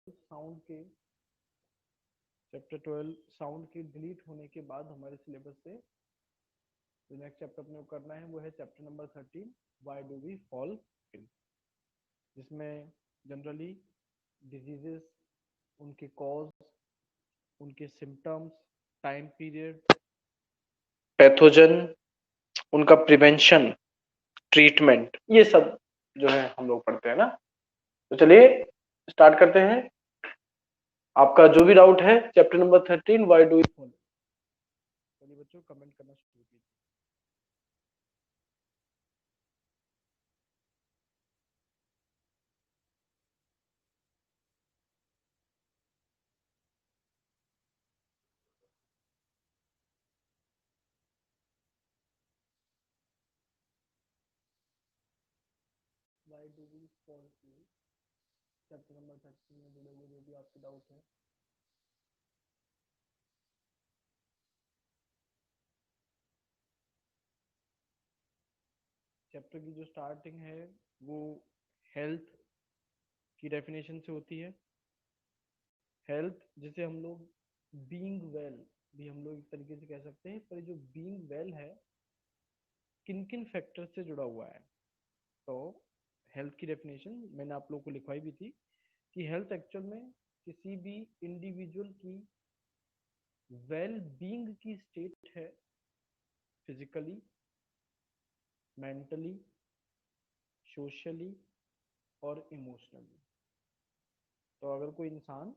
Sound के chapter 12 sound के delete होने के बाद हमारे सिलेबस से जो नेक्स्ट चैप्टर अपने को करना है वो है chapter number 13 why do we fall ill, जिसमें जनरली डिजीजेस, उनके कॉज, उनके सिम्टम्स, टाइम पीरियड, पैथोजन, उनका प्रिवेंशन, ट्रीटमेंट, ये सब जो है हम लोग पढ़ते हैं ना। तो चलिए स्टार्ट करते हैं। आपका जो भी डाउट है chapter number 13 why do we fall, चलिए बच्चों कमेंट करना शुरू कीजिए। Why do we fall ill, chapter number 13 में जुड़े हुए जो भी आपके डाउट है। चैप्टर की जो स्टार्टिंग है वो हेल्थ की डेफिनेशन से होती है। हेल्थ जिसे हम लोग बीइंग वेल भी हम लोग एक तरीके से कह सकते हैं, पर जो बीइंग वेल है किन किन फैक्टर से जुड़ा हुआ है। तो हेल्थ की डेफिनेशन मैंने आप लोगों को लिखवाई भी थी कि हेल्थ एक्चुअल में किसी भी इंडिविजुअल की वेल बीइंग की स्टेट है, फिजिकली, मेंटली, सोशली और इमोशनली। तो अगर कोई इंसान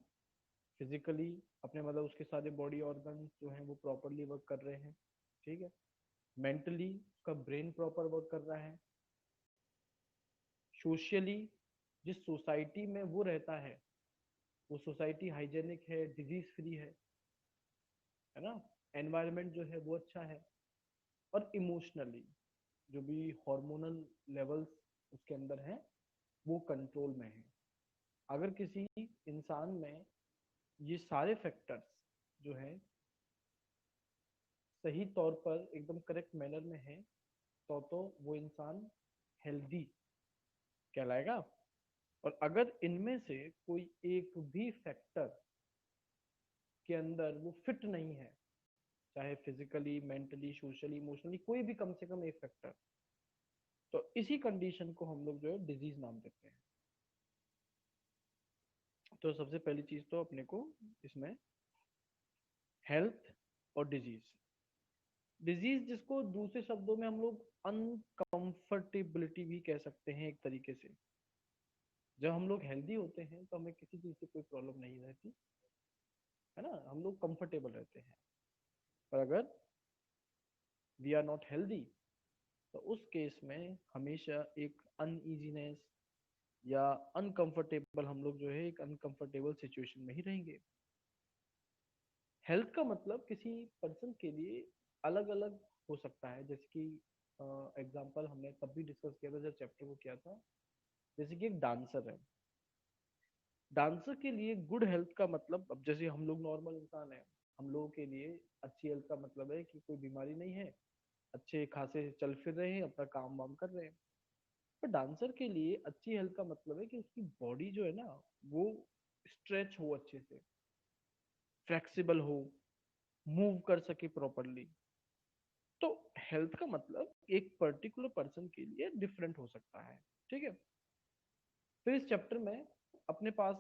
फिजिकली अपने मतलब उसके सारे बॉडी ऑर्गन जो हैं वो प्रॉपरली वर्क कर रहे हैं, ठीक है, मेंटली उसका ब्रेन प्रॉपर वर्क कर रहा है, सोशली जिस सोसाइटी में वो रहता है वो सोसाइटी हाइजेनिक है, डिजीज फ्री है ना, एनवायरनमेंट जो है वो अच्छा है, और इमोशनली जो भी हार्मोनल लेवल्स उसके अंदर हैं वो कंट्रोल में है। अगर किसी इंसान में ये सारे फैक्टर्स जो है सही तौर पर एकदम करेक्ट मैनर में है तो वो इंसान हेल्दी कहलाएगा। और अगर इनमें से कोई एक भी फैक्टर के अंदर वो फिट नहीं है, चाहे फिजिकली, मेंटली, सोशली, इमोशनली, कोई भी कम से कम एक फैक्टर, तो इसी कंडीशन को हम लोग जो है डिजीज नाम देते हैं। तो सबसे पहली चीज तो अपने को इसमें हेल्थ और डिजीज, डिजीज जिसको दूसरे शब्दों में हम लोग अनकंफर्टेबिलिटी भी कह सकते हैं एक तरीके से। जब हम लोग हेल्दी होते हैं तो हमें किसी चीज से कोई प्रॉब्लम नहीं रहती है ना, हम लोग कंफर्टेबल रहते हैं। पर अगर वी आर नॉट हेल्दी तो उस केस में हमेशा एक अनईजीनेस या अनकंफर्टेबल, हम लोग जो है एक अनकंफर्टेबल सिचुएशन में ही रहेंगे। हेल्थ का मतलब किसी पर्सन के लिए अलग अलग हो सकता है, जैसे कि एग्जांपल हमने तब भी डिस्कस किया था जब चैप्टर को किया था, जैसे कि एक डांसर है, डांसर के लिए गुड हेल्थ का मतलब, अब जैसे हम लोग नॉर्मल इंसान है, हम लोगों के लिए अच्छी हेल्थ का मतलब है कि कोई बीमारी नहीं है, अच्छे खासे चल फिर रहे हैं, अपना काम वाम कर रहे हैं। पर डांसर के लिए अच्छी हेल्थ का मतलब है कि उसकी बॉडी जो है ना वो स्ट्रेच हो, अच्छे से फ्लेक्सिबल हो, मूव कर सके प्रॉपरली। तो हेल्थ का मतलब एक पर्टिकुलर पर्सन के लिए डिफरेंट हो सकता है, ठीक है। फिर इस चैप्टर में अपने पास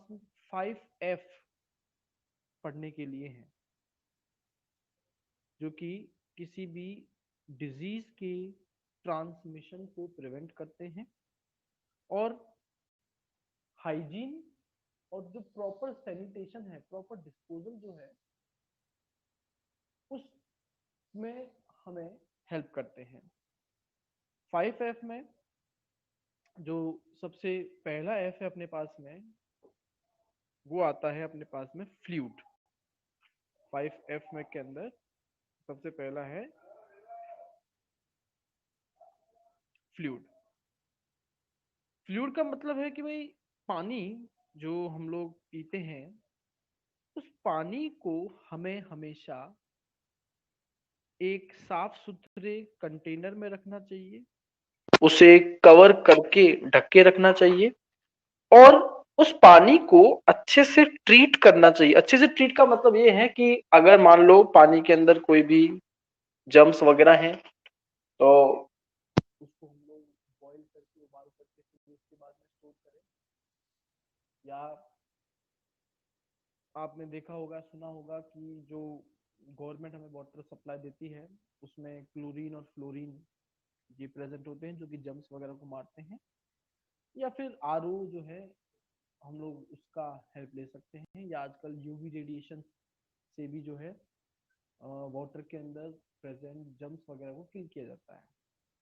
5F पढ़ने के लिए हैं, जो कि किसी भी डिजीज के ट्रांसमिशन को प्रिवेंट करते हैं, और हाइजीन और जो प्रॉपर सैनिटेशन है, प्रॉपर डिस्पोजल जो है उसमें हमें हेल्प करते हैं। 5F में जो सबसे पहला एफ है अपने पास में, वो आता है अपने पास में फ्लूइड। 5F में के अंदर सबसे पहला है फ्लूइड। फ्लूइड का मतलब है कि भाई पानी जो हम लोग पीते हैं उस पानी को हमें हमेशा एक साफ सुथरे कंटेनर में रखना चाहिए, उसे कवर करके ढक के रखना चाहिए, और उस पानी को अच्छे से ट्रीट करना चाहिए। अच्छे से ट्रीट का मतलब ये है कि अगर मान लो पानी के अंदर कोई भी जर्म्स वगैरह हैं तो उसको हम लोग बॉईल करके उबाल करके फिर उसके बाद में स्टोर करें। या आपने देखा होगा सुना होगा कि जो गवर्नमेंट हमें वाटर सप्लाई देती है उसमें क्लोरीन और फ्लोरीन ये प्रेजेंट होते हैं जो कि जर्म्स वगैरह को मारते हैं। या फिर आरओ जो है हम लोग उसका हेल्प ले सकते हैं, या आजकल यूवी रेडिएशन से भी जो है वाटर के अंदर प्रेजेंट जर्म्स वगैरह को किल किया जाता है।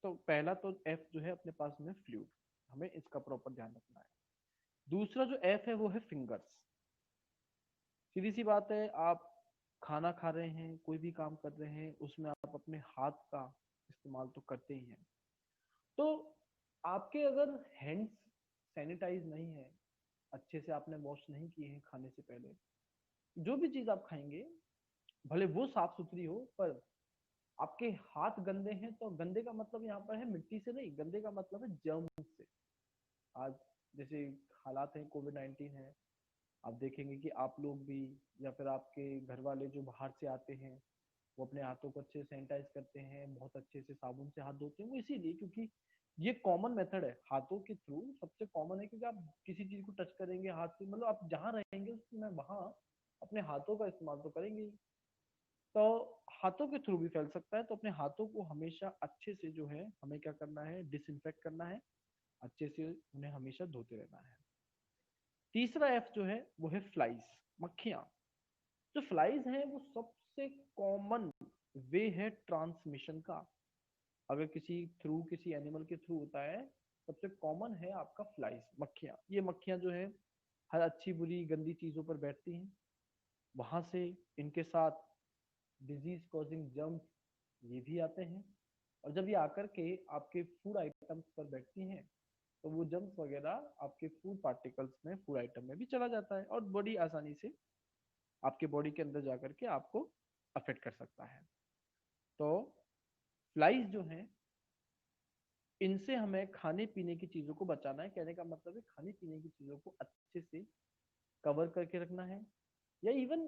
तो पहला तो एफ जो है अपने पास में फ्लूइड, हमें इसका प्रॉपर ध्यान रखना है। दूसरा जो एफ है वो है फिंगर्स। सीधी सी बात है, आप खाना खा रहे हैं, कोई भी काम कर रहे हैं, उसमें आप अपने हाथ का इस्तेमाल तो करते ही हैं। तो आपके अगर हैंड्स सैनिटाइज नहीं है, अच्छे से आपने वॉश नहीं किए हैं खाने से पहले, जो भी चीज आप खाएंगे भले वो साफ सुथरी हो पर आपके हाथ गंदे हैं, तो गंदे का मतलब यहाँ पर है मिट्टी से नहीं, गंदे का मतलब है जर्म से। आज जैसे हालात है, कोविड-19 है, आप देखेंगे कि आप लोग भी या फिर आपके घर वाले जो बाहर से आते हैं वो अपने हाथों को अच्छे से सैनिटाइज करते हैं, बहुत अच्छे से साबुन से हाथ धोते हैं। वो इसीलिए क्योंकि ये कॉमन मेथड है हाथों के थ्रू, सबसे कॉमन है, क्योंकि आप किसी चीज को टच करेंगे हाथ से, मतलब आप जहाँ रहेंगे उसमें वहां अपने हाथों का इस्तेमाल तो करेंगे। तो हाथों के थ्रू भी फैल सकता है, तो अपने हाथों को हमेशा अच्छे से जो है हमें क्या करना है, डिसइंफेक्ट करना है, अच्छे से उन्हें हमेशा धोते रहना है। तीसरा एफ जो है वो है फ्लाइज, मक्खियां। जो फ्लाइज हैं वो सबसे कॉमन वे है ट्रांसमिशन का। अगर किसी एनिमल के थ्रू होता है, सबसे कॉमन है आपका फ्लाइज, मक्खियां। ये मक्खियां जो है हर अच्छी बुरी गंदी चीजों पर बैठती हैं, वहां से इनके साथ डिजीज कॉजिंग जर्म्स ये भी आते हैं, और जब ये आकर के आपके फूड आइटम्स पर बैठती हैं तो वो जर्म्स वगैरह आपके फूड पार्टिकल्स में, फूड आइटम में भी चला जाता है और बड़ी आसानी से आपके बॉडी के अंदर जाकर के आपको अफेक्ट कर सकता है। तो फ्लाइज जो हैं इनसे हमें खाने पीने की चीजों को बचाना है। कहने का मतलब है खाने पीने की चीजों को अच्छे से कवर करके रखना है, या इवन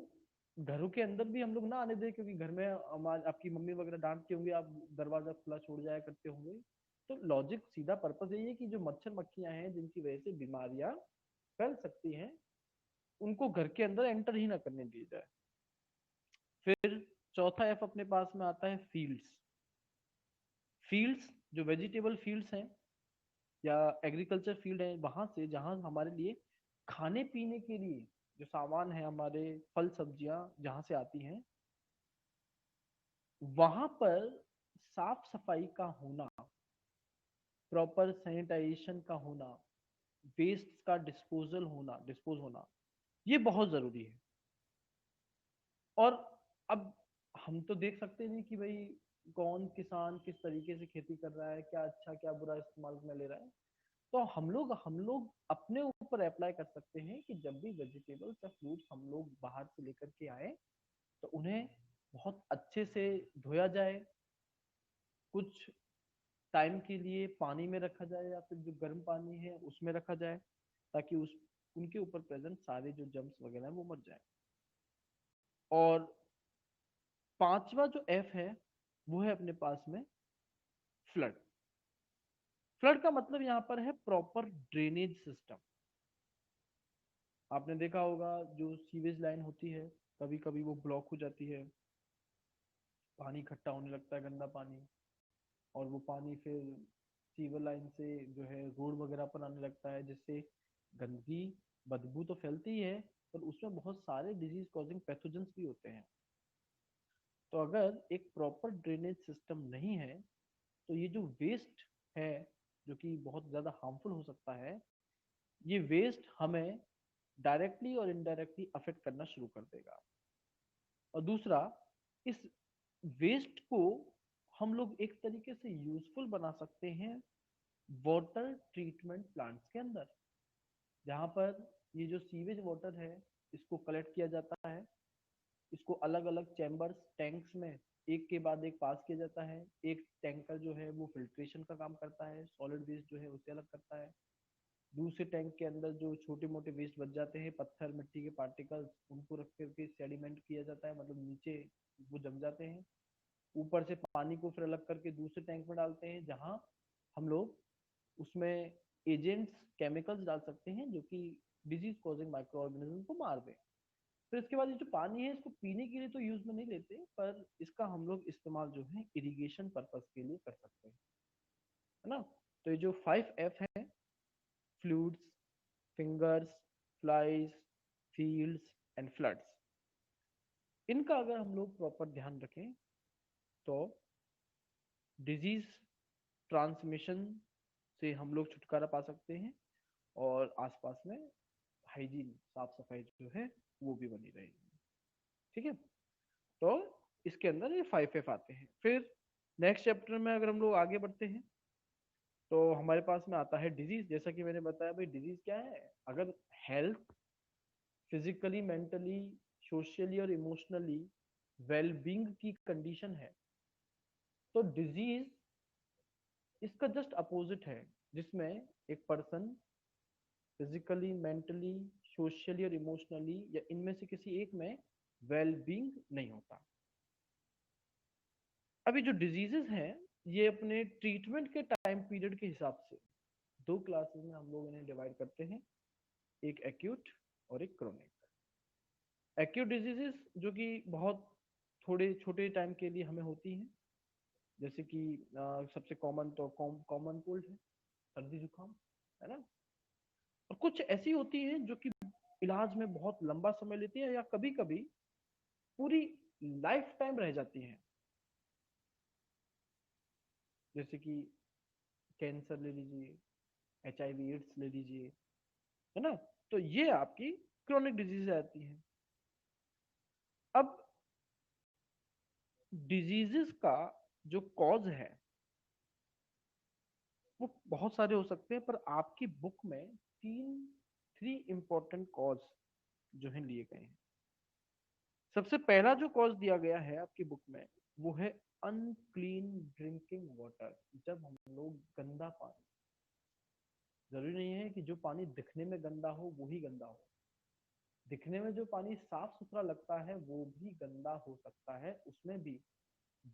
घरों के अंदर भी हम लोग ना आने दें, क्योंकि घर में आपकी मम्मी वगैरह डांटती होंगी, आप दरवाजा खुला छोड़ जाया करते होंगे। तो लॉजिक सीधा पर्पस यही है कि जो मच्छर मक्खियां हैं जिनकी वजह से बीमारियां फैल सकती हैं, उनको घर के अंदर एंटर ही ना करने दी जाए। फिर चौथा एफ अपने पास में आता है फील्ड्स। फील्ड्स जो वेजिटेबल फील्ड्स हैं या एग्रीकल्चर फील्ड है, वहां से जहां हमारे लिए खाने पीने के लिए जो सामान है, हमारे फल सब्जियां जहां से आती हैं, वहां पर साफ सफाई का होना, प्रॉपर सैनिटाइजेशन का होना, वेस्ट का डिस्पोज होना ये बहुत जरूरी है। और अब हम तो देख सकते नहीं कि भाई कौन किसान किस तरीके से खेती कर रहा है, क्या अच्छा क्या बुरा इस्तेमाल में ले रहा है। तो हम लोग अपने ऊपर अप्लाई कर सकते हैं कि जब भी वेजिटेबल्स या फ्रूट्स हम लोग बाहर से लेकर के आए तो उन्हें बहुत अच्छे से धोया जाए, कुछ टाइम के लिए पानी में रखा जाए या फिर जो गर्म पानी है उसमें रखा जाए, ताकि उस उनके ऊपर प्रेजेंट सारे जो जर्म्स वगैरह है वो मर जाए। और पांचवा जो एफ है वो है अपने पास में फ्लड। फ्लड का मतलब यहाँ पर है प्रॉपर ड्रेनेज सिस्टम। आपने देखा होगा जो सीवेज लाइन होती है कभी कभी वो ब्लॉक हो जाती है, पानी इकट्ठा होने लगता है, गंदा पानी, और वो पानी फिर सीवर लाइन से जो है रोड वगैरह पर आने लगता है, जिससे गंदगी बदबू तो फैलती ही है, पर उसमें बहुत सारे डिजीज कॉजिंग पैथोजेंस भी होते हैं। तो अगर एक प्रॉपर ड्रेनेज सिस्टम नहीं है तो ये जो वेस्ट है जो कि बहुत ज्यादा हार्मफुल हो सकता है, ये वेस्ट हमें डायरेक्टली और इनडायरेक्टली अफेक्ट करना शुरू कर देगा। और दूसरा, इस वेस्ट को हम लोग एक तरीके से यूजफुल बना सकते हैं वाटर ट्रीटमेंट प्लांट्स के अंदर, जहाँ पर ये जो सीवेज वाटर है इसको कलेक्ट किया जाता है, इसको अलग अलग चैम्बर्स टैंक्स में एक के बाद एक पास किया जाता है। एक टैंकर जो है वो फिल्ट्रेशन का काम करता है, सॉलिड वेस्ट जो है उसे अलग करता है, दूसरे टैंक के अंदर जो छोटे मोटे वेस्ट बच जाते हैं, पत्थर मिट्टी के पार्टिकल्स, उनको रख करके सेडिमेंट किया जाता है, मतलब नीचे वो जम जाते हैं। ऊपर से पानी को फिर अलग करके दूसरे टैंक में डालते हैं, जहां हम लोग उसमें एजेंट्स, केमिकल्स डाल सकते हैं जो कि डिजीज कॉजिंग माइक्रो ऑर्गेनिज्म को मार दें। फिर इसके बाद ये जो पानी है इसको पीने के लिए तो यूज में नहीं लेते, पर इसका हम लोग इस्तेमाल जो है इरिगेशन पर्पस के लिए कर सकते हैं, है ना। तो ये जो 5F है, fluids, fingers, flies, fields and floods, इनका अगर हम लोग प्रॉपर ध्यान रखें तो डिजीज ट्रांसमिशन से हम लोग छुटकारा पा सकते हैं, और आसपास में हाइजीन, साफ सफाई जो है वो भी बनी रहेगी। ठीक है, तो इसके अंदर ये 5F आते हैं। फिर नेक्स्ट चैप्टर में अगर हम लोग आगे बढ़ते हैं तो हमारे पास में आता है डिजीज। जैसा कि मैंने बताया भाई, डिजीज क्या है? अगर हेल्थ फिजिकली, मेंटली, सोशली और इमोशनली वेलबींग की कंडीशन है, तो डिजीज इसका जस्ट अपोजिट है, जिसमें एक पर्सन फिजिकली, मेंटली, सोशली और इमोशनली या इनमें से किसी एक में वेलबींग नहीं होता। अभी जो डिजीजेस हैं ये अपने ट्रीटमेंट के टाइम पीरियड के हिसाब से दो क्लासेस में हम लोग इन्हें डिवाइड करते हैं, एक एक्यूट और एक क्रोनिक। एक्यूट डिजीजेस जो कि बहुत थोड़े छोटे टाइम के लिए हमें होती हैं, जैसे कि सबसे कॉमन तो कॉमन कोल्ड है, सर्दी जुकाम, है ना। और कुछ ऐसी होती हैं जो कि इलाज में बहुत लंबा समय लेती है, या कभी कभी पूरी लाइफ टाइम रह जाती हैं, जैसे कि कैंसर ले लीजिए, HIV एड्स ले लीजिए, है ना। तो ये आपकी क्रोनिक डिजीज आती है। अब डिजीजेस का जो कॉज है वो बहुत सारे हो सकते हैं, पर आपकी बुक में थ्री इंपॉर्टेंट कॉज जो है लिए गए हैं। सबसे पहला जो कॉज दिया गया है आपकी बुक में, वो है अनक्लीन ड्रिंकिंग वाटर। जब हम लोग गंदा पानी, जरूरी नहीं है कि जो पानी दिखने में गंदा हो वो ही गंदा हो, दिखने में जो पानी साफ सुथरा लगता है वो भी गंदा हो सकता है, उसमें भी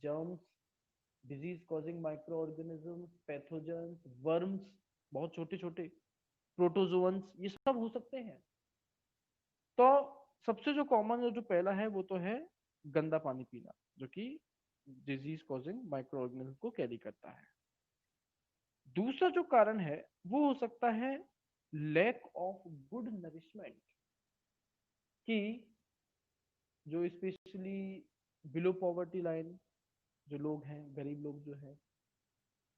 germs, disease causing micro organism, pathogens, worms, बहुत छोटे छोटे प्रोटोजोन्स, ये सब हो सकते हैं। तो सबसे जो कॉमन जो पहला है वो तो है गंदा पानी पीना, जो कि डिजीज कॉजिंग माइक्रो ऑर्गेनिज्म को कैरी करता है। दूसरा जो कारण है वो हो सकता है लैक ऑफ गुड नरिशमेंट, कि जो स्पेशली बिलो पॉवर्टी लाइन जो लोग हैं, गरीब लोग जो हैं,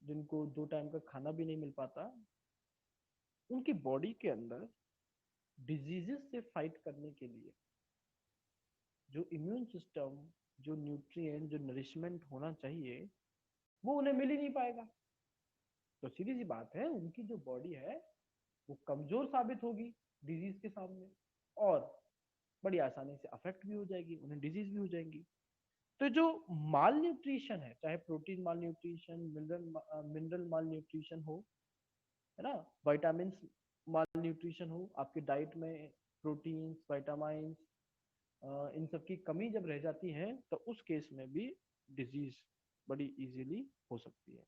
जिनको 2 टाइम का खाना भी नहीं मिल पाता, उनकी बॉडी के अंदर डिजीजेस से फाइट करने के लिए जो इम्यून सिस्टम, जो न्यूट्रिएंट, जो नरिशमेंट होना चाहिए, वो उन्हें मिल ही नहीं पाएगा। तो सीधी सी बात है, उनकी जो बॉडी है वो कमजोर साबित होगी डिजीज के सामने, और बड़ी आसानी से अफेक्ट भी हो जाएगी, उन्हें डिजीज भी हो जाएंगी। तो जो माल न्यूट्रिशन है, चाहे प्रोटीन माल न्यूट्रिशन, मिनरल माल न्यूट्रिशन हो, है ना, विटामिन माल न्यूट्रिशन हो, आपके डाइट में प्रोटीन्स, विटामिन, इन सब की कमी जब रह जाती है, तो उस केस में भी डिजीज बड़ी इजीली हो सकती है।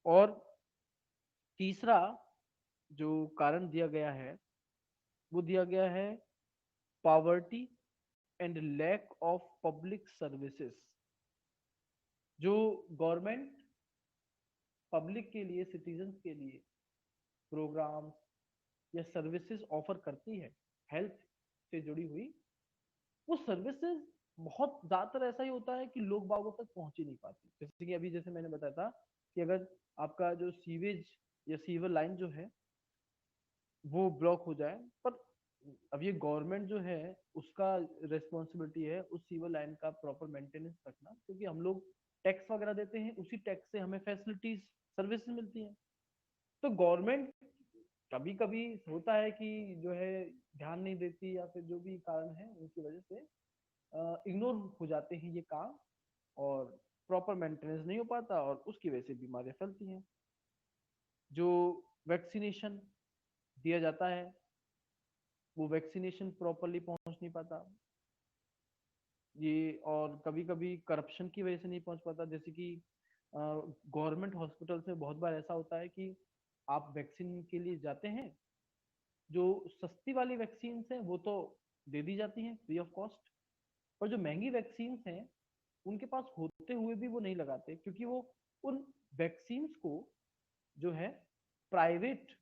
और तीसरा जो कारण दिया गया है वो दिया गया है poverty and lack of public services. जो गवर्नमेंट पब्लिक के लिए, सिटीजन्स के लिए प्रोग्राम या सर्विसेज ऑफर करती है हेल्थ से जुड़ी हुई, वो सर्विसेज बहुत ज्यादातर ऐसा ही होता है कि लोग बागों तक पहुंच ही नहीं पाती। जैसे कि अभी जैसे मैंने बताया था कि अगर आपका जो सीवेज या सीवर लाइन जो है वो ब्लॉक हो जाए, पर अब ये गवर्नमेंट जो है उसका रिस्पॉन्सिबिलिटी है उस सीवर लाइन का प्रॉपर मेंटेनेंस रखना, क्योंकि हम लोग टैक्स वगैरह देते हैं, उसी टैक्स से हमें फैसिलिटीज, सर्विसेज मिलती हैं। तो गवर्नमेंट कभी कभी होता है कि जो है ध्यान नहीं देती, या फिर जो भी कारण है उनकी वजह से इग्नोर हो जाते हैं ये काम, और प्रॉपर मेंटेनेंस नहीं हो पाता, और उसकी वजह से बीमारियां फैलती हैं। जो वैक्सीनेशन दिया जाता है, वो वैक्सीनेशन प्रॉपरली पहुंच नहीं पाता ये, और कभी कभी करप्शन की वजह से नहीं पहुंच पाता। जैसे कि गवर्नमेंट हॉस्पिटल से बहुत बार ऐसा होता है कि आप वैक्सीन के लिए जाते हैं, जो सस्ती वाली वैक्सीन हैं वो तो दे दी जाती हैं फ्री ऑफ कॉस्ट, और जो महंगी वैक्सीन हैं उनके पास होते हुए भी वो नहीं लगाते, क्योंकि वो उन वैक्सीन को जो है प्राइवेट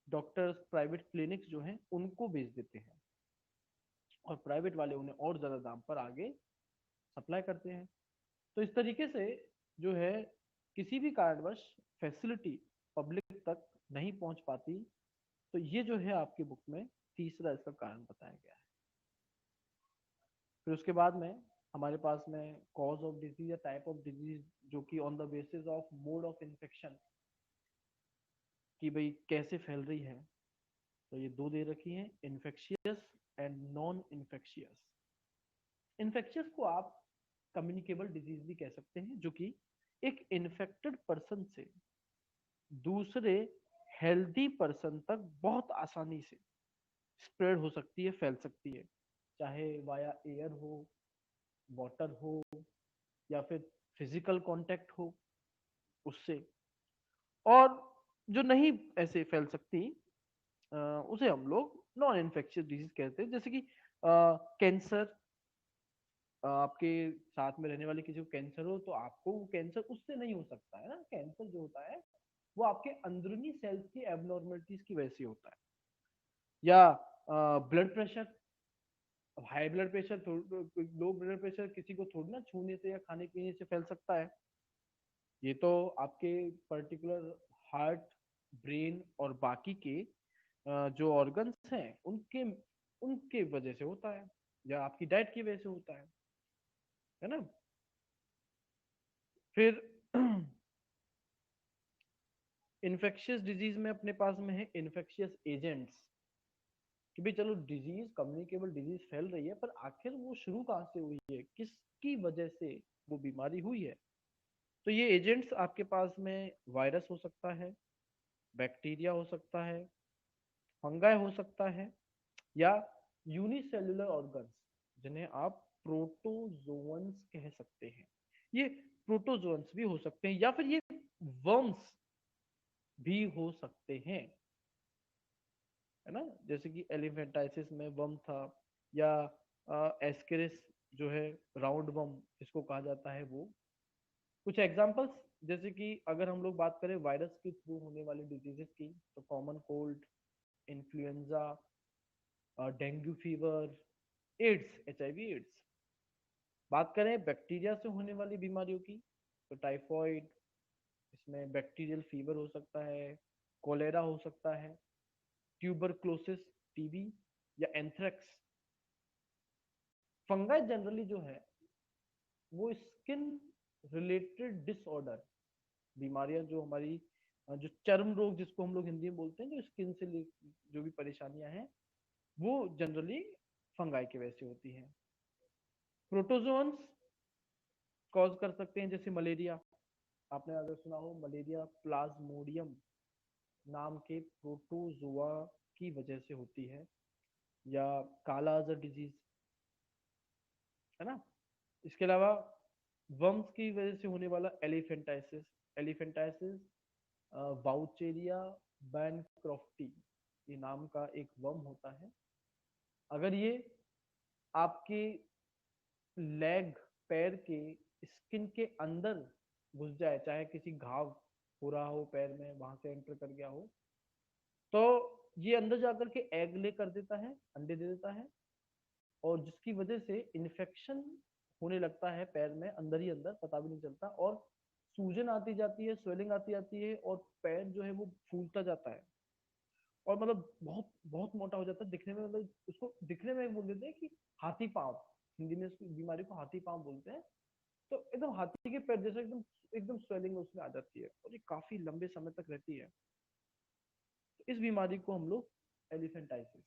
डॉक्टर्स, प्राइवेट क्लिनिक्स जो हैं उनको बेच देते हैं, और प्राइवेट वाले उन्हें और ज्यादा दाम पर आगे सप्लाई करते हैं। तो इस तरीके से जो है किसी भी कारणवश फैसिलिटी पब्लिक तक नहीं पहुंच पाती। तो ये जो है आपकी बुक में तीसरा इसका कारण बताया गया है। फिर उसके बाद में हमारे पास में कॉज ऑफ डिजीज या टाइप ऑफ डिजीज, जो कि on the basis of mode of infection, कि भाई कैसे फैल रही है। तो ये दो दे रखी हैं, infectious and non infectious. Infectious को आप कम्युनिकेबल डिजीज भी कह सकते हैं, जो कि एक इन्फेक्टेड पर्सन से दूसरे हेल्दी पर्सन तक बहुत आसानी से स्प्रेड हो सकती है, फैल सकती है, चाहे वाया एयर हो, वाटर हो, या फिर फिजिकल कांटेक्ट हो उससे। और जो नहीं ऐसे फैल सकती, उसे हम लोग नॉन इन्फेक्शियस डिजीज कहते हैं। जैसे कि कैंसर, आपके साथ में रहने वाले किसी को कैंसर हो तो आपको वो कैंसर उससे नहीं हो सकता है ना। कैंसर जो होता है वो आपके अंदरूनी सेल्स की एबनॉर्मलिटीज की वजह से होता है। या blood pressure, high blood pressure, low blood pressure किसी को थोड़ी ना छूने से या खाने पीने से फैल सकता है। ये तो आपके पर्टिकुलर हार्ट, ब्रेन और बाकी के जो ऑर्गन्स हैं उनके उनके वजह से होता है, या आपकी डाइट की वजह से होता है ना। फिर इन्फेक्शियस डिजीज में अपने पास में है इन्फेक्शियस एजेंट्स, कि भाई चलो डिजीज, कम्युनिकेबल डिजीज फैल रही है, पर आखिर वो शुरू कहाँ से हुई है, किसकी वजह से वो बीमारी हुई है। तो ये एजेंट्स आपके पास में वायरस हो सकता है, बैक्टीरिया हो सकता है, फंगाई हो सकता है, या यूनिसेल्युलर ऑर्गन्स, जिन्हें आप प्रोटोजोन्स कह सकते हैं। ये प्रोटोजोन्स भी हो सकते हैं, या फिर ये वर्म्स भी हो सकते हैं, है ना। जैसे कि एलिफेंटाइसिस में वर्म था, या एस्केरिस जो है राउंड वर्म जिसको कहा जाता है वो। कुछ एग्जांपल्स, जैसे कि अगर हम लोग बात करें वायरस के थ्रू होने वाले डिजीजेस की, तो common cold, influenza, dengue fever, AIDS, HIV AIDS. बात करें बैक्टीरिया से होने वाली बीमारियों की, तो टाइफॉइड, इसमें बैक्टीरियल फीवर हो सकता है, कोलेरा हो सकता है, ट्यूबरक्लोसिस, टीबी, या एंथ्रेक्स। फंगाई जनरली जो है वो स्किन रिलेटेड डिसऑर्डर, बीमारियां जो हमारी जो चर्म रोग जिसको हम लोग हिंदी में बोलते हैं, जो स्किन से जो भी परेशानियां हैं वो जनरली फंगाई की वजह से होती हैं। प्रोटोजोन्स कॉज कर सकते हैं, जैसे मलेरिया। आपने अगर सुना हो, मलेरिया प्लाज्मोडियम नाम के प्रोटोजोआ की वजह से होती है, या काला अजहर डिजीज, है ना। इसके अलावा वर्म्स की वजह से होने वाला एलिफेंटाइसिस, एलिफेंटाइसिस बाउचेरिया बैनक्रॉफ्टी, ये नाम का एक वर्म होता है। अगर ये आपके लेग, पैर के स्किन के अंदर घुस जाए, चाहे किसी घाव हो रहा हो पैर में, वहां से एंटर कर गया हो, तो ये अंदर जाकर के एग ले कर देता है, अंडे दे देता है, और जिसकी वजह से इन्फेक्शन होने लगता है पैर में, अंदर ही अंदर, पता भी नहीं चलता, और सूजन आती जाती है, स्वेलिंग आती जाती है, और पैर जो है वो फूलता जाता है, और मतलब बहुत बहुत मोटा हो जाता है दिखने में। मतलब उसको दिखने में बोल देते हैं कि हाथी पांव, हिंदी में इस बीमारी को हाथी पांव बोलते हैं। तो एकदम हाथी के पैर जैसे एकदम एकदम स्वेलिंग उसमें आ जाती है, और ये काफी लंबे समय तक रहती है। तो इस बीमारी को हम लोग एलिफेंटाइसिस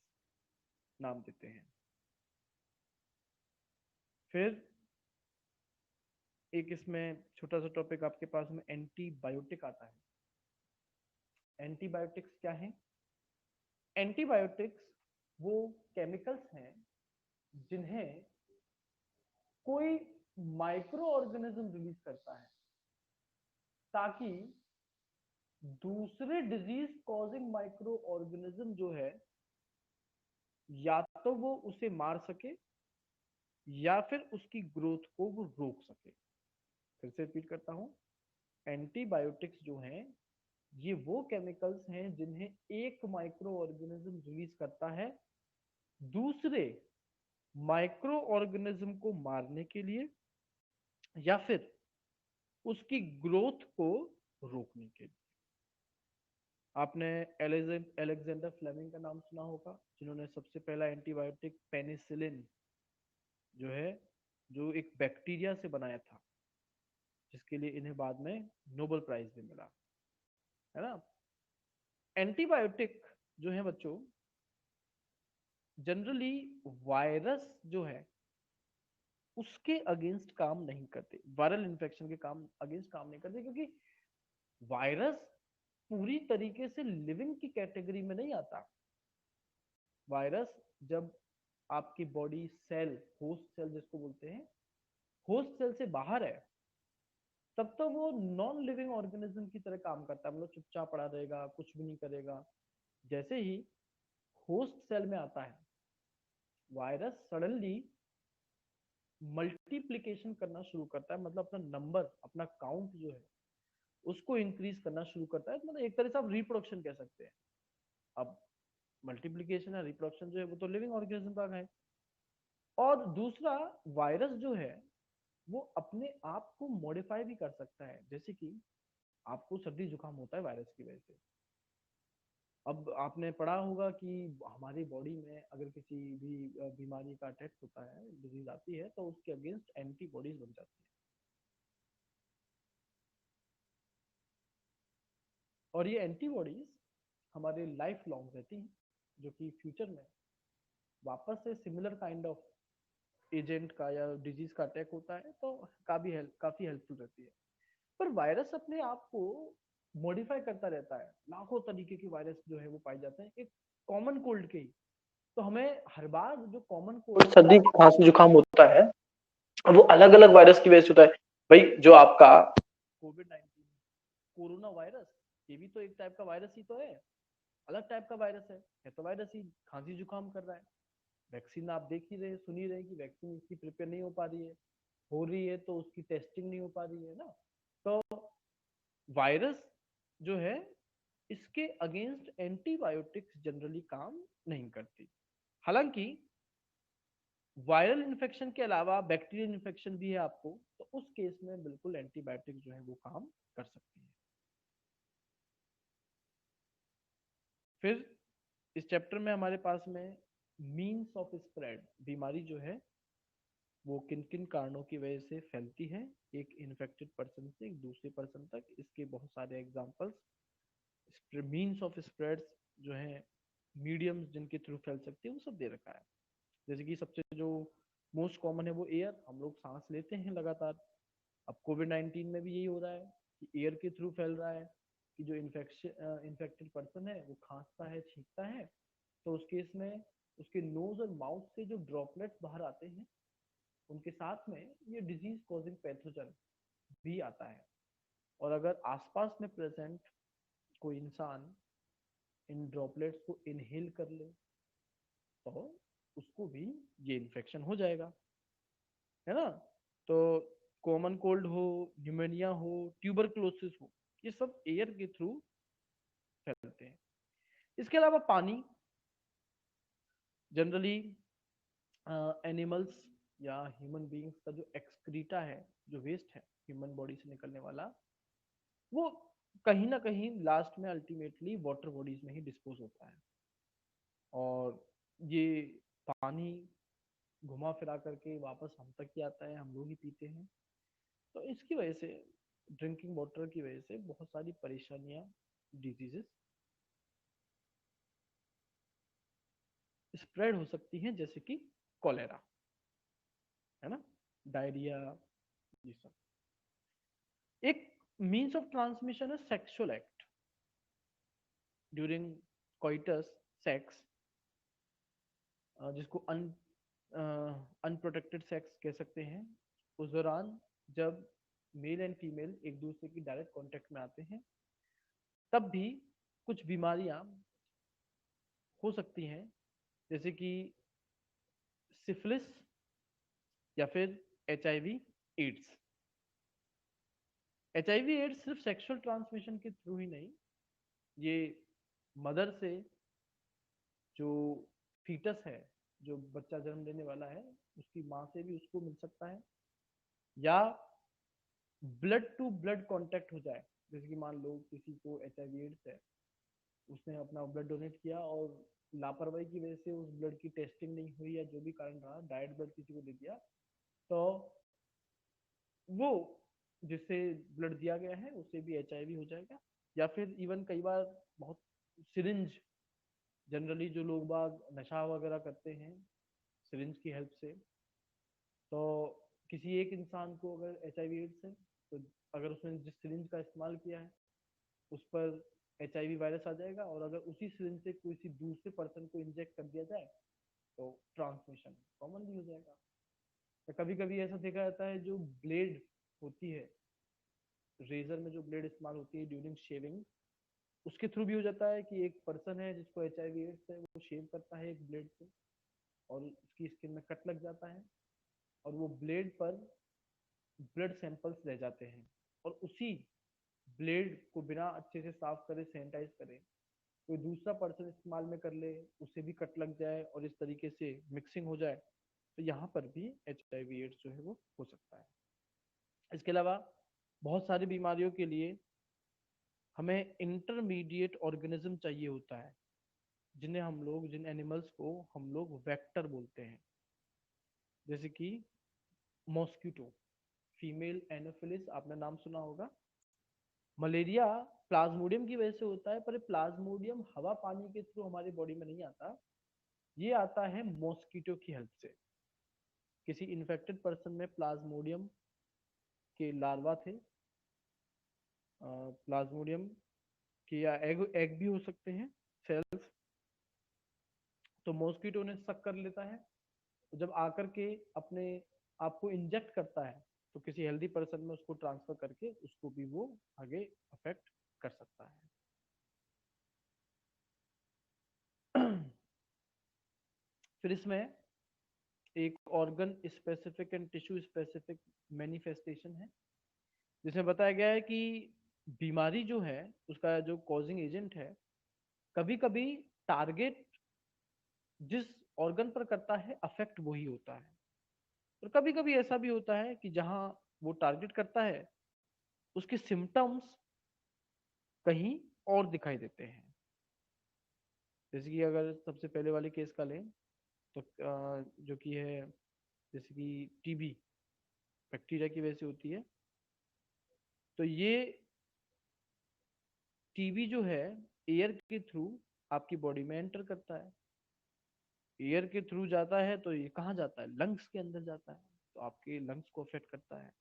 नाम देते हैं। फिर एक इसमें छोटा सा टॉपिक आपके पास में एंटीबायोटिक आता है। एंटीबायोटिक्स क्या है? एंटीबायोटिक्स वो केमिकल्स हैं जिन्हें कोई माइक्रो ऑर्गेनिज्म रिलीज करता है ताकि दूसरे डिजीज कॉजिंग माइक्रो ऑर्गेनिज्म जो है या तो वो उसे मार सके या फिर उसकी ग्रोथ को वो रोक सके। फिर से रिपीट करता हूं, एंटीबायोटिक्स जो हैं ये वो केमिकल्स हैं जिन्हें एक माइक्रो ऑर्गेनिज्म रिलीज करता है दूसरे माइक्रो ऑर्गेनिज्म को मारने के लिए या फिर उसकी ग्रोथ को रोकने के लिए। आपने एलेक्जेंडर फ्लेमिंग का नाम सुना होगा, जिन्होंने सबसे पहला एंटीबायोटिक पेनिसिलिन जो है जो एक बैक्टीरिया से बनाया था, जिसके लिए इन्हें बाद में नोबेल प्राइज भी मिला, है ना। एंटीबायोटिक जो है बच्चों जनरली वायरस जो है उसके अगेंस्ट काम नहीं करते, वायरल इन्फेक्शन के काम अगेंस्ट काम नहीं करते, क्योंकि वायरस पूरी तरीके से लिविंग की कैटेगरी में नहीं आता। वायरस जब आपकी बॉडी सेल, होस्ट सेल जिसको बोलते हैं, होस्ट सेल से बाहर है, तब तो वो नॉन लिविंग ऑर्गेनिज्म की तरह काम करता है, मतलब चुपचाप पड़ा रहेगा, कुछ भी नहीं करेगा। जैसे ही होस्ट सेल में आता है वायरस, सडनली मल्टीप्लीकेशन करना शुरू करता है, मतलब अपना नंबर, अपना काउंट जो है उसको इंक्रीज करना शुरू करता है। मतलब एक तरह से आप रिप्रोडक्शन कह सकते हैं। अब मल्टीप्लीकेशन या रिप्रोडक्शन जो है वो तो लिविंग ऑर्गेनिज्म का है। और दूसरा, वायरस जो है वो अपने आप को मॉडिफाई भी कर सकता है, जैसे कि आपको सर्दी जुकाम होता है वायरस की वजह से। अब आपने पढ़ा होगा कि हमारी बॉडी में अगर किसी भी बीमारी का अटैक होता है, डिजीज आती है, तो उसके अगेंस्ट एंटीबॉडीज बन जाती है, और ये एंटीबॉडीज हमारे लाइफ लॉन्ग रहती हैं, जो कि फ्यूचर में वापस से सिमिलर काइंड ऑफ एजेंट का या डिजीज का अटैक होता है तो काफी हेल्पफुल रहती है। पर वायरस अपने आप को मॉडिफाई करता रहता है, लाखों तरीके के वायरस जो है वो पाए जाते हैं एक कॉमन कोल्ड के ही। तो हमें हर बार जो कॉमन कोल्ड, सर्दी खांसी जुकाम होता है, वो अलग अलग वायरस की वजह से होता है। भाई जो आपका कोविड-19, कोरोना वायरस, ये भी तो एक टाइप का वायरस ही तो है, अलग टाइप का वायरस है तो वायरस ही, खांसी जुकाम कर रहा है। वैक्सीन आप देख ही रहे, सुन ही रहे कि वैक्सीन इसकी प्रिपेयर नहीं हो पा रही है, हो रही है तो उसकी टेस्टिंग नहीं हो पा रही है ना। तो वायरस जो है इसके अगेंस्ट एंटीबायोटिक्स जनरली काम नहीं करती। हालांकि वायरल इन्फेक्शन के अलावा बैक्टीरियल इन्फेक्शन भी है आपको, तो उस केस में बिल्कुल एंटीबायोटिक जो है वो काम कर सकती है। फिर इस चैप्टर में हमारे पास में मीन्स ऑफ स्प्रेड, बीमारी जो है वो किन किन कारणों की वजह से फैलती है एक इन्फेक्टेड पर्सन से एक दूसरे पर्सन तक, इसके बहुत सारे एग्जांपल्स, मीन्स ऑफ स्प्रेड्स जो है, मीडियम्स जिनके थ्रू फैल सकती है, वो सब दे रखा है। जैसे कि सबसे जो मोस्ट कॉमन है वो एयर, हम लोग सांस लेते हैं लगातार। अब कोविड-19 में भी यही हो रहा है कि एयर के थ्रू फैल रहा है, कि जो इन्फेक्टेड पर्सन है वो खांसता है, छींकता है, तो उस केस में उसके नोज और माउथ से जो ड्रॉपलेट्स बाहर आते हैं, उनके साथ में ये डिजीज कॉजिंग पैथोजन भी आता है। और अगर आसपास में प्रेजेंट कोई इंसान इन ड्रॉपलेट्स को इनहेल कर ले तो उसको भी ये इन्फेक्शन हो जाएगा, है ना। तो कॉमन कोल्ड हो, न्यूमोनिया हो, ट्यूबरक्लोसिस हो, ये सब एयर के थ्रू फैलते हैं। इसके अलावा पानी, जनरली एनिमल्स या ह्यूमन बीइंग्स का जो एक्सक्रीटा है, जो वेस्ट है ह्यूमन बॉडी से निकलने वाला, वो कहीं ना कहीं लास्ट में अल्टीमेटली वाटर बॉडीज में ही डिस्पोज होता है। और ये पानी घुमा फिरा करके वापस हम तक ही आता है, हम लोग ही पीते हैं। तो इसकी वजह से, ड्रिंकिंग वाटर की वजह से बहुत सारी परेशानियां, डिजीजेस स्प्रेड हो सकती हैं, जैसे कि कॉलेरा, है ना, डायरिया, ये सब। एक मीन्स ऑफ ट्रांसमिशन है sexual act during coitus, sex, जिसको अनप्रोटेक्टेड सेक्स कह सकते हैं, उस दौरान जब मेल एंड फीमेल एक दूसरे की डायरेक्ट कांटेक्ट में आते हैं, तब भी कुछ बीमारियां हो सकती हैं, जैसे कि सिफिलिस या फिर HIV एड्स। HIV एड्स सिर्फ सेक्सुअल ट्रांसमिशन के थ्रू ही नहीं, ये मदर से जो फीटस है, जो बच्चा जन्म लेने वाला है, उसकी माँ से भी उसको मिल सकता है, या ब्लड टू ब्लड कांटेक्ट हो जाए, जैसे कि मान लो किसी को HIV एड्स है, उसने अपना ब्लड डोनेट किया और लापरवाही की वजह से उस ब्लड की टेस्टिंग नहीं हुई या जो भी कारण रहा, डायरेक्ट ब्लड किसी को दे दिया, तो वो जिससे ब्लड दिया गया है उसे भी HIV हो जाएगा। या फिर इवन कई बार बहुत सिरिंज, जनरली जो लोग बाग नशा वगैरह करते हैं सिरिंज की हेल्प से, तो किसी एक इंसान को अगर HIV एड्स है, तो अगर उसने जिस सिरिंज का इस्तेमाल किया है उस पर HIV वायरस आ जाएगा, और अगर उसी सिरिंज से किसी दूसरे पर्सन को इंजेक्ट कर दिया जाए तो ट्रांसमिशन कॉमनली हो जाएगा। तो कभी कभी ऐसा देखा जाता है, जो ब्लेड होती है, रेजर में जो ब्लेड इस्तेमाल होती है ड्यूरिंग शेविंग, उसके थ्रू भी हो जाता है कि एक पर्सन है जिसको HIV एड्स है, वो शेव करता है एक ब्लेड से और उसकी स्किन में कट लग जाता है, और वो ब्लेड पर ब्लड सैंपल्स रह जाते हैं, और उसी ब्लेड को बिना अच्छे से साफ करे, सैनिटाइज करे, कोई दूसरा पर्सन इस्तेमाल में कर ले, उसे भी कट लग जाए और इस तरीके से मिक्सिंग हो जाए, तो यहाँ पर भी HIV एड्स जो है वो हो सकता है। इसके अलावा बहुत सारी बीमारियों के लिए हमें इंटरमीडिएट ऑर्गेनिज्म चाहिए होता है, जिन्हें हम लोग, जिन एनिमल्स को हम लोग वेक्टर बोलते हैं, जैसे कि मॉस्किटो, फीमेल एनोफिलिस, आपने नाम सुना होगा। मलेरिया प्लाज्मोडियम की वजह से होता है, पर प्लाज्मोडियम हवा पानी के थ्रू हमारी बॉडी में नहीं आता, ये आता है मॉस्किटो की हेल्प से। किसी इन्फेक्टेड पर्सन में प्लाज्मोडियम के लार्वा थे, प्लाज्मोडियम के या एग भी हो सकते हैं सेल्स, तो मॉस्किटो ने सक कर लेता है, तो जब आकर के अपने आप को इंजेक्ट करता है, तो किसी हेल्दी पर्सन में उसको ट्रांसफर करके उसको भी वो आगे अफेक्ट कर सकता है। फिर इसमें एक organ specific and tissue specific manifestation है, जिसमें बताया गया है कि बीमारी जो है उसका जो कॉजिंग एजेंट है, कभी कभी टारगेट जिस ऑर्गन पर करता है अफेक्ट वही होता है, और कभी कभी ऐसा भी होता है कि जहां वो टारगेट करता है उसके सिम्टम्स कहीं और दिखाई देते हैं। जैसे कि अगर सबसे पहले वाले केस का लें, तो जो कि है, जैसे कि TB बैक्टीरिया की वजह से होती है, तो ये TB जो है एयर के थ्रू आपकी बॉडी में एंटर करता है, एयर के थ्रू जाता है, तो ये कहाँ जाता है, लंग्स के अंदर जाता है, तो आपके लंग्स को अफेक्ट करता है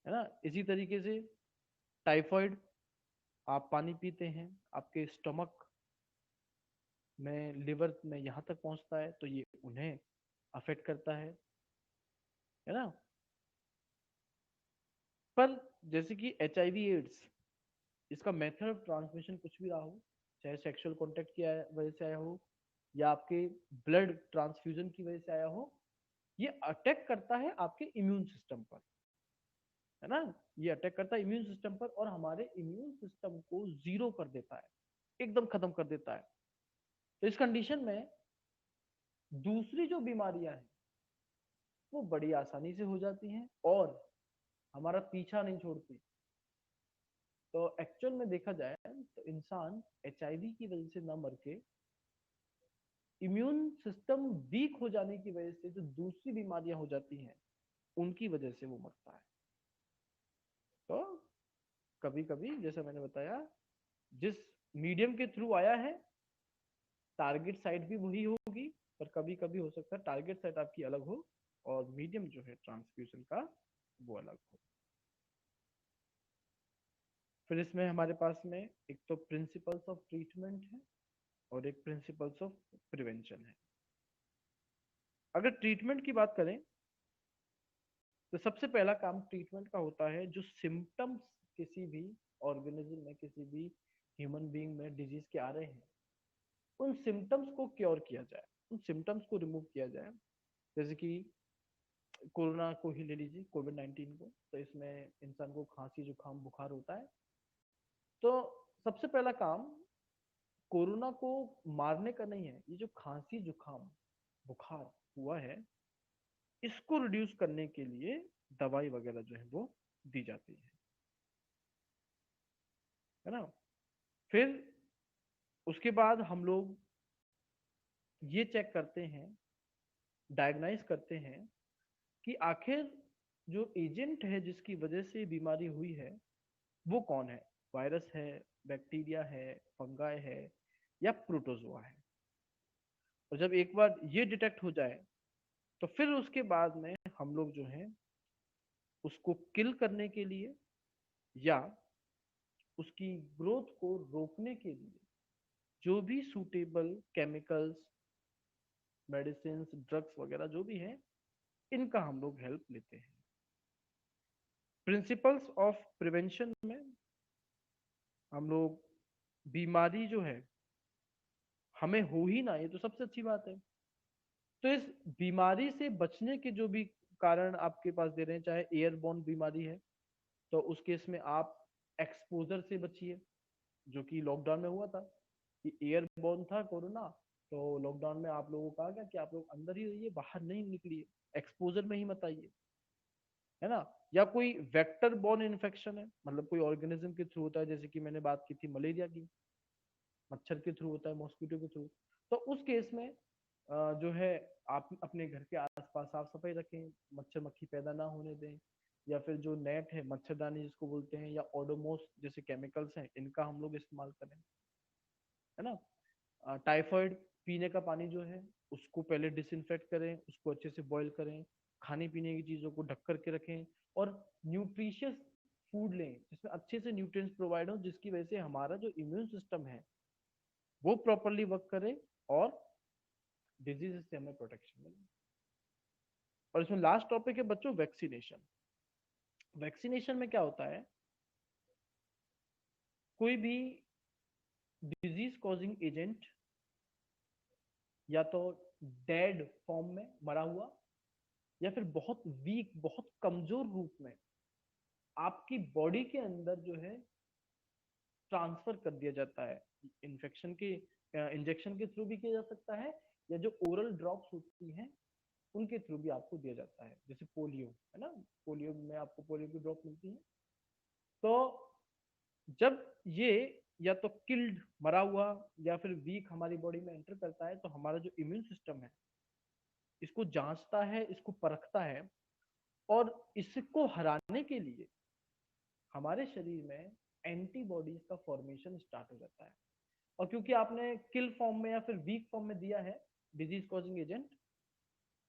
ना। इसी तरीके से टाइफाइड, आप पानी पीते हैं, आपके स्टमक में, लिवर में यहाँ तक पहुंचता है, तो ये उन्हें अफेक्ट करता है ना। पर जैसे कि HIV एड्स, इसका मेथड ऑफ ट्रांसमिशन कुछ भी रहा हो, चाहे सेक्सुअल कांटेक्ट की वजह से आया हो या आपके ब्लड ट्रांसफ्यूजन की वजह से आया हो, ये अटैक करता है आपके इम्यून सिस्टम पर, है ना। ये अटैक करता है इम्यून सिस्टम पर और हमारे इम्यून सिस्टम को जीरो कर देता है, एकदम खत्म कर देता है। तो इस कंडीशन में दूसरी जो बीमारियां हैं वो बड़ी आसानी से हो जाती हैं और हमारा पीछा नहीं छोड़ती। तो एक्चुअल में देखा जाए तो इंसान HIV की वजह से न मर के, इम्यून सिस्टम वीक हो जाने की वजह से जो दूसरी बीमारियां हो जाती हैं उनकी वजह से वो मरता है। तो कभी कभी जैसा मैंने बताया, जिस मीडियम के थ्रू आया है टारगेट साइट भी वही होगी, पर कभी कभी हो सकता है टारगेट साइट आपकी अलग हो और मीडियम जो है ट्रांसफ्यूजन का वो अलग हो। फिर इसमें हमारे पास में एक तो प्रिंसिपल्स ऑफ ट्रीटमेंट है, और एक प्रिंसिपल्स ऑफ प्रिवेंशन है। अगर ट्रीटमेंट की बात करें तो सबसे पहला काम ट्रीटमेंट का होता है, जो सिम्टम्स किसी भी ऑर्गेनिज्म में, किसी भी ह्यूमन बीइंग में डिजीज के आ रहे हैं, उन सिम्टम्स को क्योर किया जाए, उन सिम्टम्स को रिमूव किया जाए। जैसे कि कोरोना को ही ले लीजिए, कोविड-19 को, तो इसमें इंसान को खांसी जुकाम बुखार होता है। तो सबसे पहला काम कोरोना को मारने का नहीं है, ये जो खांसी जुकाम बुखार हुआ है इसको रिड्यूस करने के लिए दवाई वगैरह जो है वो दी जाती है ना। फिर उसके बाद हम लोग ये चेक करते हैं, डायग्नाइज करते हैं कि आखिर जो एजेंट है जिसकी वजह से बीमारी हुई है वो कौन है, वायरस है, बैक्टीरिया है, फंगाई है या प्रोटोजोआ है। और जब एक बार ये डिटेक्ट हो जाए तो फिर उसके बाद में हम लोग जो है उसको किल करने के लिए या उसकी ग्रोथ को रोकने के लिए जो भी सूटेबल केमिकल्स, मेडिसिन, ड्रग्स वगैरह जो भी है, इनका हम लोग हेल्प लेते हैं। प्रिंसिपल्स ऑफ प्रिवेंशन में हम लोग बीमारी जो है हमें हो ही ना, ये तो सबसे अच्छी बात है। तो इस बीमारी से बचने के जो भी कारण आपके पास दे रहे हैं, चाहे एयरबोर्न बीमारी है तो उस केस में आप एक्सपोजर से बचिए, जो कि लॉकडाउन में हुआ था कि एयरबोर्न था कोरोना। तो लॉकडाउन में आप लोगों को कहा गया कि आप लोग अंदर ही रहिए, बाहर नहीं निकलिए, एक्सपोजर में ही मत आइए, है ना। या कोई वेक्टर बोर्न इन्फेक्शन है, मतलब कोई ऑर्गेनिज्म के थ्रू होता है, जैसे कि मैंने बात की थी मलेरिया की, मच्छर के थ्रू होता है, मॉस्किटो के थ्रू। तो उस केस में जो है आप अपने घर के आसपास साफ सफाई रखें, मच्छर मक्खी पैदा ना होने दें, या फिर जो नेट है, मच्छरदानी जिसको बोलते हैं, या ओडोमोस जैसे केमिकल्स हैं, इनका हम लोग इस्तेमाल करें, है ना। टाइफाइड पीने का पानी जो है उसको पहले डिसइंफेक्ट करें, उसको अच्छे से बॉईल करें, खाने पीने की चीजों को ढक करके रखें, और न्यूट्रिशियस फूड लें जिसमें अच्छे से न्यूट्रिएंट्स प्रोवाइड हो, जिसकी वजह से हमारा जो इम्यून सिस्टम है वो प्रॉपरली वर्क करे और डिजीज से हमें प्रोटेक्शन मिले। और इसमें लास्ट टॉपिक है बच्चों, वैक्सीनेशन। वैक्सीनेशन में क्या होता है, कोई भी डिजीज कॉजिंग एजेंट या तो डेड फॉर्म में मरा हुआ, या फिर बहुत वीक, बहुत कमजोर रूप में आपकी बॉडी के अंदर जो है ट्रांसफर कर दिया जाता है। इन्फेक्शन के इंजेक्शन के थ्रू भी किया जा सकता है, या जो ओरल ड्रॉप्स होती हैं उनके थ्रू भी आपको दिया जाता है, जैसे पोलियो, है ना। पोलियो में आपको पोलियो की ड्रॉप मिलती है। तो जब ये या तो किल्ड मरा हुआ या फिर वीक हमारी बॉडी में एंटर करता है, तो हमारा जो इम्यून सिस्टम है इसको जांचता है, इसको परखता है, और इसको हराने के लिए हमारे शरीर में एंटीबॉडीज का फॉर्मेशन स्टार्ट हो जाता है। और क्योंकि आपने किल फॉर्म में या फिर वीक फॉर्म में दिया है डिजीज कॉजिंग एजेंट,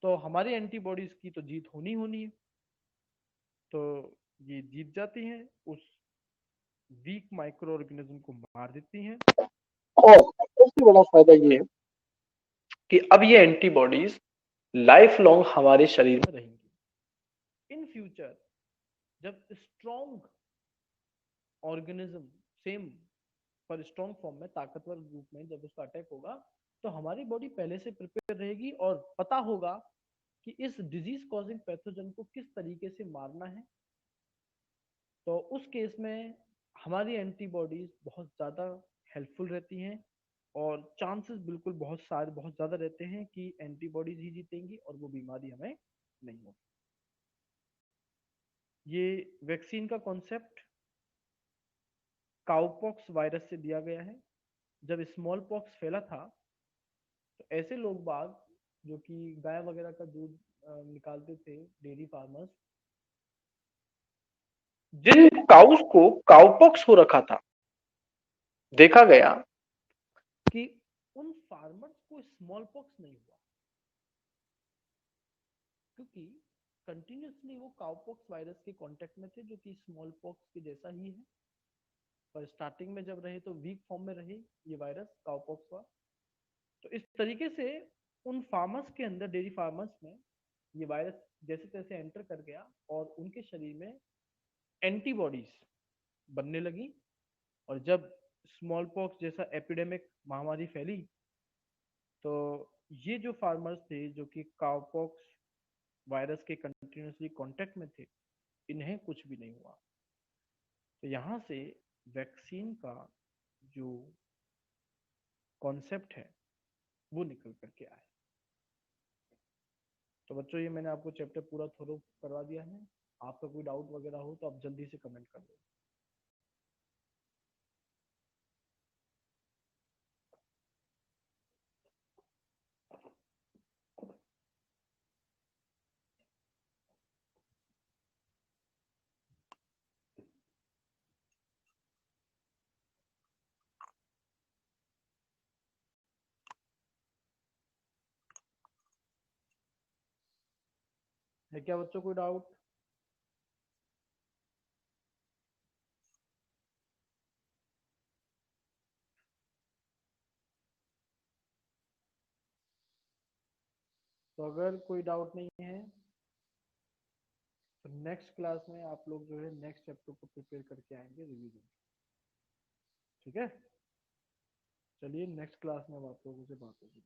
तो हमारी एंटीबॉडीज की तो जीत होनी होनी है। तो ये जीत जाती हैं, उस वीक माइक्रो ऑर्गेनिज्म को मार देती हैं। और सबसे बड़ा फायदा ये है कि अब ये एंटीबॉडीज लाइफ लॉन्ग हमारे शरीर में रहेंगी। इन फ्यूचर जब स्ट्रॉन्ग ऑर्गेनिज्म सेम पर स्ट्रॉन्ग फॉर्म में, ताकतवर रूप में जब उसका अटैक होगा, तो हमारी बॉडी पहले से प्रिपेयर रहेगी और पता होगा कि इस डिजीज कॉजिंग पैथोजन को किस तरीके से मारना है। तो उस केस में हमारी एंटीबॉडीज बहुत ज़्यादा हेल्पफुल रहती हैं, और चांसेस बिल्कुल बहुत सारे, बहुत ज़्यादा रहते हैं कि एंटीबॉडीज ही जीतेंगी और वो बीमारी हमें नहीं होगी। ये वैक्सीन का कॉन्सेप्ट काउपॉक्स वायरस से दिया गया है। जब स्मॉल पॉक्स फैला था तो ऐसे लोग बाग जो कि गाय वगैरह का दूध निकालते थे, डेयरी फार्मर्स, जिन काउस को काउपॉक्स हो रखा था, देखा गया कि उन फार्मर्स को स्मॉल पॉक्स नहीं हुआ, क्योंकि कंटिन्यूसली वो काउपॉक्स वायरस के कांटेक्ट में थे, जो कि स्मॉल पॉक्स के जैसा ही है। पर स्टार्टिंग में जब रहे तो वीक फॉर्म में रहे ये वायरस काउपॉक्स का, तो इस तरीके से उन फार्मर्स के अंदर, डेयरी फार्मर्स में ये वायरस जैसे तैसे एंटर कर गया और उनके शरीर में एंटीबॉडीज बनने लगी। और जब स्मॉल पॉक्स जैसा एपिडेमिक महामारी फैली, तो ये जो फार्मर्स थे जो कि काउपॉक्स वायरस के कंटिन्यूसली कांटेक्ट में थे, इन्हें कुछ भी नहीं हुआ। तो यहाँ से वैक्सीन का जो कॉन्सेप्ट है वो निकल करके आया। तो बच्चों, ये मैंने आपको चैप्टर पूरा थोड़ा करवा दिया है। आपका कोई डाउट वगैरह हो तो आप जल्दी से कमेंट कर दो। है क्या बच्चों कोई डाउट? तो अगर कोई डाउट नहीं है तो नेक्स्ट क्लास में आप लोग जो है नेक्स्ट चैप्टर को प्रिपेयर करके आएंगे रिवीजन। ठीक है, चलिए नेक्स्ट क्लास में अब आप लोगों से बात होगी।